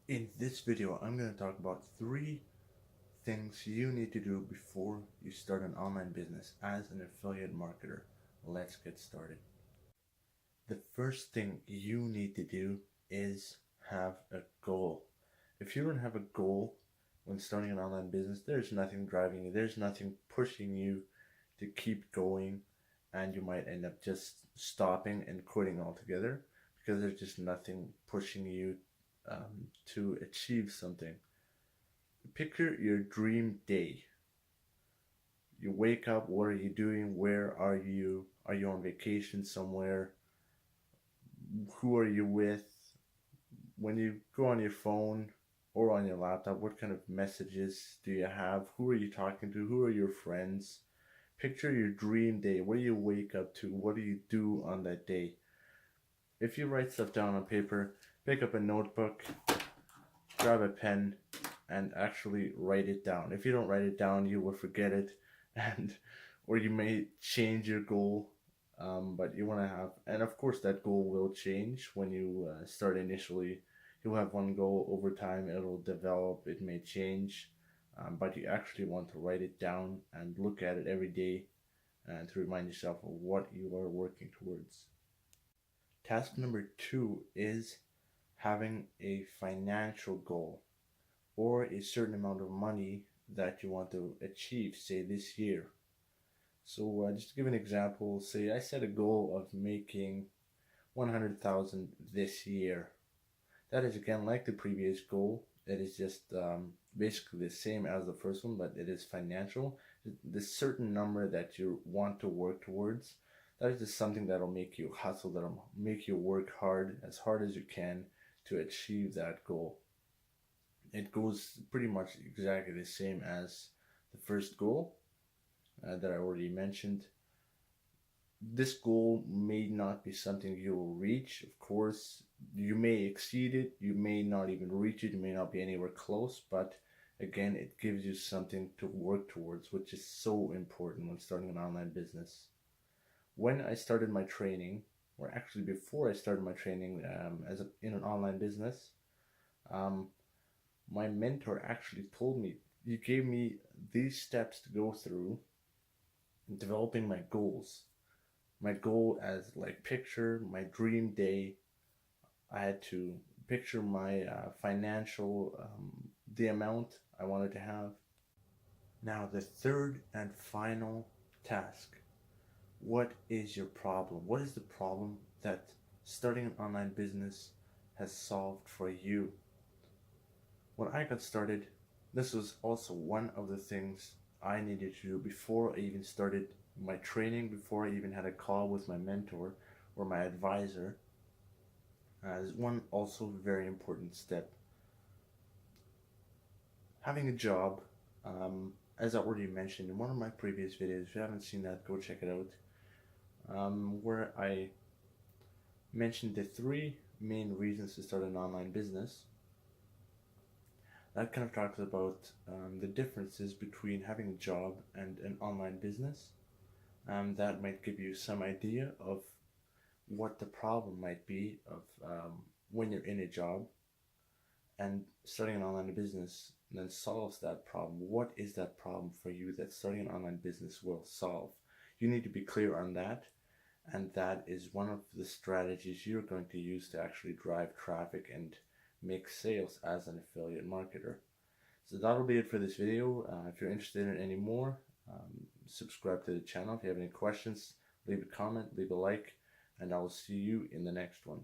In this video, I'm going to talk about 3 things you need to do before you start an online business as an affiliate marketer. Let's get started. The first thing you need to do is have a goal. If you don't have a goal when starting an online business, there's nothing driving you, there's nothing pushing you to keep going, and you might end up just stopping and quitting altogether because there's just nothing pushing you to achieve something. Picture your dream day. You wake up, what are you doing? Where are you? Are you on vacation somewhere? Who are you with? When you go on your phone or on your laptop, what kind of messages do you have? Who are you talking to? Who are your friends? Picture your dream day. What do you wake up to? What do you do on that day? If you write stuff down on paper, pick up a notebook, grab a pen, and actually write it down. If you don't write it down, you will forget it, and or you may change your goal. But you want to have, and of course, that goal will change when you start initially. You'll have one goal over time, it'll develop, it may change, but you actually want to write it down and look at it every day and to remind yourself of what you are working towards. Task number 2 is having a financial goal or a certain amount of money that you want to achieve, say this year. So, just to give an example, say I set a goal of making 100,000 this year. That is again like the previous goal. It is just basically the same as the first one, but it is financial. The certain number that you want to work towards, that is just something that'll make you hustle, that'll make you work hard as you can to achieve that goal. It goes pretty much exactly the same as the first goal that I already mentioned. This goal may not be something you will reach. Of course, you may exceed it, you may not even reach it, you may not be anywhere close, but again, it gives you something to work towards, which is so important when starting an online business. When I started my training, or actually before I started my training in an online business, um, my mentor actually told me, he gave me these steps to go through in developing my goals. My goal as like picture my dream day. I had to picture my financial, the amount I wanted to have. Now, the third and final task. What is your problem? What is the problem that starting an online business has solved for you? When I got started, this was also one of the things I needed to do before I even started my training, before I even had a call with my mentor or my advisor, as one also very important step. Having a job, as I already mentioned in one of my previous videos, if you haven't seen that, go check it out, where I mentioned the 3 main reasons to start an online business. That kind of talks about the differences between having a job and an online business. That might give you some idea of what the problem might be of when you're in a job, and starting an online business then solves that problem. What is that problem for you that starting an online business will solve? You need to be clear on that, and that is one of the strategies you're going to use to actually drive traffic and make sales as an affiliate marketer. So that'll be it for this video. If you're interested in any more, subscribe to the channel. If you have any questions, leave a comment, leave a like, and I will see you in the next one.